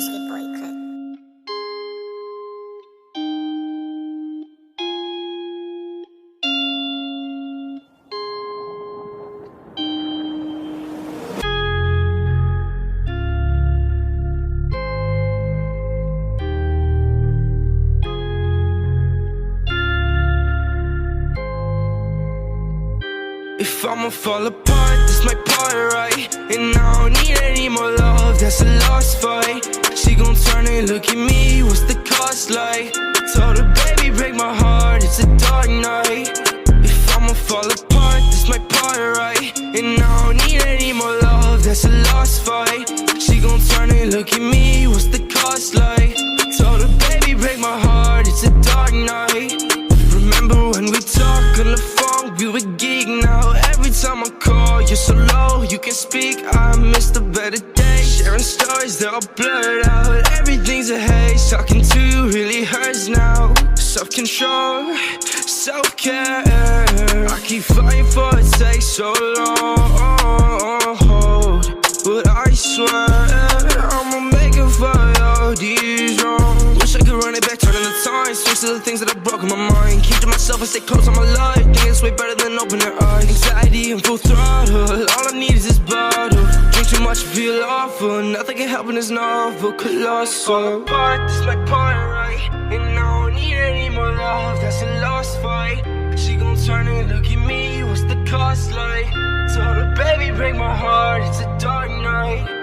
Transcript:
Whiskey Boy Click. If I'ma fall apart, this my part, right? And I don't need any more love, that's a lost fight. She gon' turn and look at me, what's the cost like? Told her, baby, break my heart, it's a dark night. If I'ma fall apart, this my part, right? And I don't need any more love, that's a lost fight. She gon' turn and look at me, what's the cost like? Told her, baby, break my heart, it's a dark night. Remember when we talked on the phone, we were geek now. Every time I call, you're so low, you can speak. I miss the better days, sharing stories, they're all blurred out. Everything's a haze, talking to you really hurts now. Self-control, self-care, I keep fighting for it, takes so long. But I swear, I'ma make it for all these wrongs. Wish I could run it back, turning the time, switch to the things that I broke in my mind. Keep to myself and stay close on my life. Think it's way better than open their eyes. Anxiety and full throttle, all I need is this bottle. Drink too much, feel awful. Nothing can help in this novel, colossal. But this my part, right? And I don't need any more love, that's a lost fight. She gon' turn and look at me, what's the cost like? Told her, baby, break my heart, it's a dark night.